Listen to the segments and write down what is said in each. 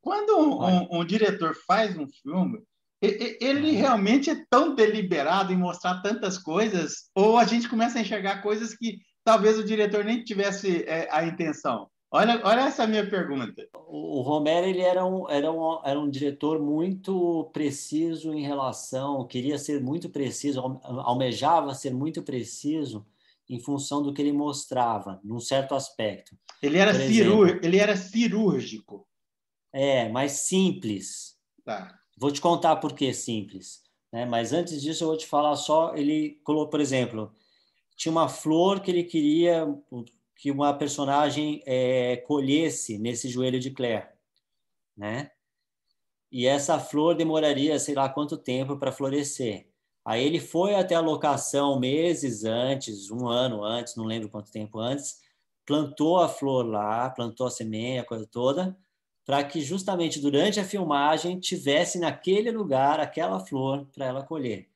Quando Olha, um diretor faz um filme, ele aham. realmente é tão deliberado em mostrar tantas coisas, ou a gente começa a enxergar coisas que talvez o diretor nem tivesse a intenção? Olha essa minha pergunta. O Romero ele era um diretor muito preciso em relação, queria ser muito preciso, almejava ser muito preciso em função do que ele mostrava, num certo aspecto. Por exemplo, Ele era cirúrgico. mais simples. Tá. Vou te contar por que simples, né? Mas antes disso eu vou te falar só, ele colocou, por exemplo, tinha uma flor que ele queria que uma personagem colhesse nesse joelho de Claire, né? E essa flor demoraria, sei lá quanto tempo para florescer. Aí ele foi até a locação meses antes, um ano antes, não lembro quanto tempo antes, plantou a flor lá, plantou a semente, a coisa toda, para que justamente durante a filmagem tivesse naquele lugar aquela flor para ela colher,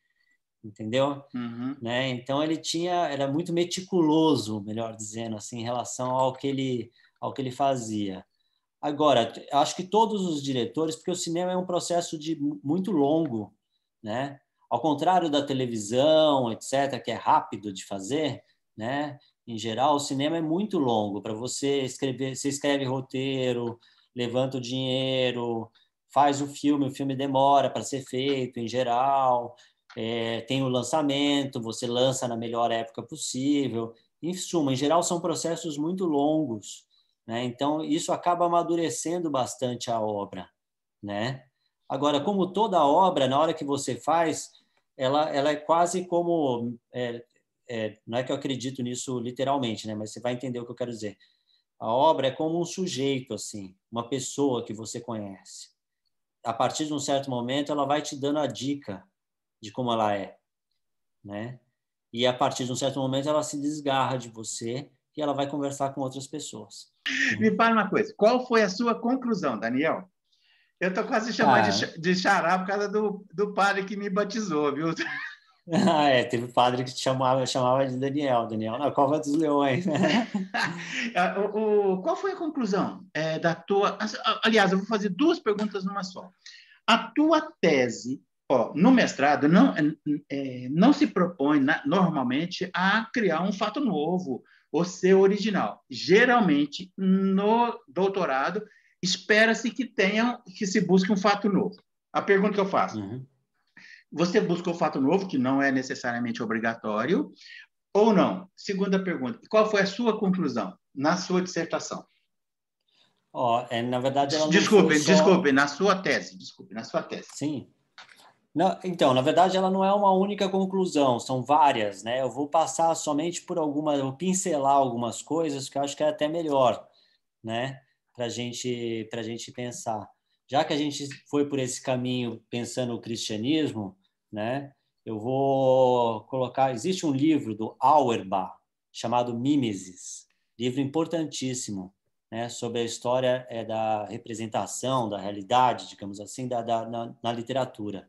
entendeu? Uhum. Né? Então era muito meticuloso, melhor dizendo assim, em relação ao que ele fazia. Agora, acho que todos os diretores, porque o cinema é um processo muito longo, né? Ao contrário da televisão, etc., que é rápido de fazer, né? Em geral, o cinema é muito longo para você escrever. Você escreve roteiro, levanta o dinheiro, faz o filme demora para ser feito, em geral. Tem o lançamento, você lança na melhor época possível. Em suma, em geral, são processos muito longos, né? Então, isso acaba amadurecendo bastante a obra, né? Agora, como toda obra, na hora que você faz, ela é quase como... não é que eu acredito nisso literalmente, né? Mas você vai entender o que eu quero dizer. A obra é como um sujeito, assim, uma pessoa que você conhece. A partir de um certo momento, ela vai te dando a dica de como ela é, né? E a partir de um certo momento, ela se desgarra de você e ela vai conversar com outras pessoas, né? Me fala uma coisa, qual foi a sua conclusão, Daniel? Eu estou quase chamando Ah, de xará por causa do padre que me batizou, viu? teve padre que chamava de Daniel, Daniel na Cova dos Leões, né? Qual foi a conclusão da tua... Aliás, eu vou fazer duas perguntas numa só. A tua tese, no mestrado, não se propõe normalmente a criar um fato novo ou ser original. Geralmente, no doutorado, espera-se que se busque um fato novo. A pergunta que eu faço: Uhum. você busca o fato novo, que não é necessariamente obrigatório, ou não? Segunda pergunta: qual foi a sua conclusão na sua dissertação? Na verdade, ela não foi Desculpe, só... na sua tese. Desculpe, na sua tese. Sim. Não, então, na verdade, ela não é uma única conclusão, são várias, né? Eu vou passar somente por algumas, eu vou pincelar algumas coisas que eu acho que é até melhor, né? Para gente pensar. Já que a gente foi por esse caminho pensando o cristianismo, né? Eu vou colocar. Existe um livro do Auerbach chamado Mimesis, livro importantíssimo, né? Sobre a história da representação, da realidade, digamos assim, na literatura,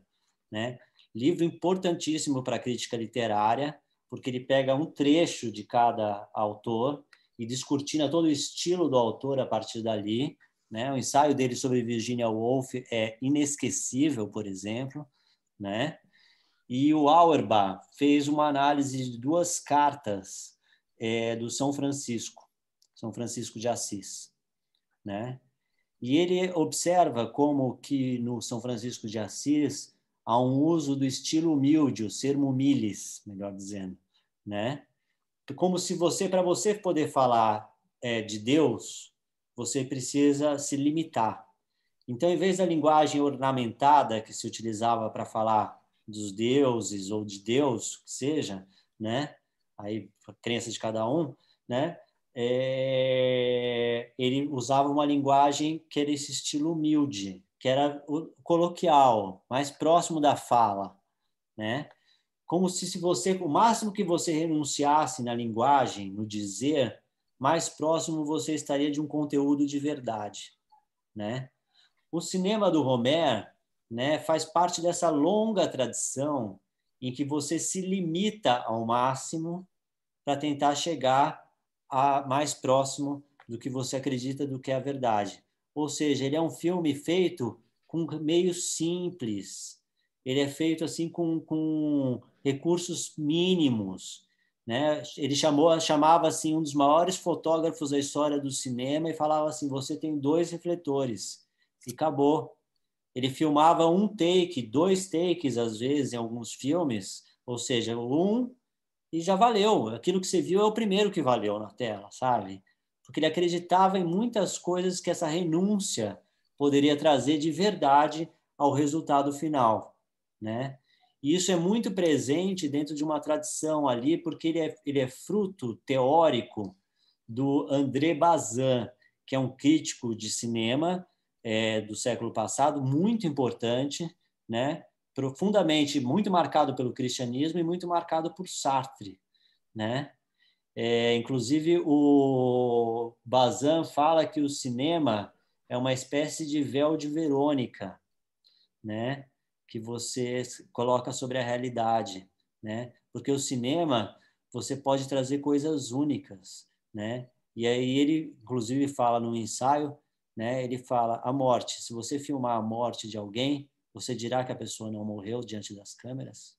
né? Livro importantíssimo para a crítica literária, porque ele pega um trecho de cada autor e descortina todo o estilo do autor a partir dali, né? O ensaio dele sobre Virginia Woolf é inesquecível, por exemplo, né? E o Auerbach fez uma análise de duas cartas do São Francisco de Assis, né? E ele observa como que no São Francisco de Assis há um uso do estilo humilde, o sermo humilis, melhor dizendo, né? Como se para você poder falar de Deus, você precisa se limitar. Então, em vez da linguagem ornamentada que se utilizava para falar dos deuses ou de Deus, que seja, né? Aí, a crença de cada um, né? Ele usava uma linguagem que era esse estilo humilde, que era o coloquial, mais próximo da fala, né? Como se você, o máximo que você renunciasse na linguagem, no dizer, mais próximo você estaria de um conteúdo de verdade, né? O cinema do Romer, né, faz parte dessa longa tradição em que você se limita ao máximo para tentar chegar a mais próximo do que você acredita do que é a verdade. Ou seja, ele é um filme feito com meios simples, ele é feito assim com recursos mínimos, né? Ele chamava assim um dos maiores fotógrafos da história do cinema e falava assim: você tem 2 refletores e acabou. Ele filmava um take, 2 takes às vezes em alguns filmes, ou seja, um e já valeu. Aquilo que você viu é o primeiro que valeu na tela, sabe? Porque ele acreditava em muitas coisas que essa renúncia poderia trazer de verdade ao resultado final, né? E isso é muito presente dentro de uma tradição ali, porque ele é fruto teórico do André Bazin, que é um crítico de cinema do século passado, muito importante, né? Profundamente, muito marcado pelo cristianismo e muito marcado por Sartre, né? Inclusive, o Bazin fala que o cinema é uma espécie de véu de Verônica, né? Que você coloca sobre a realidade, né? Porque o cinema, você pode trazer coisas únicas, né? E aí ele, inclusive, fala no ensaio, né? Ele fala, a morte, se você filmar a morte de alguém, você dirá que a pessoa não morreu diante das câmeras?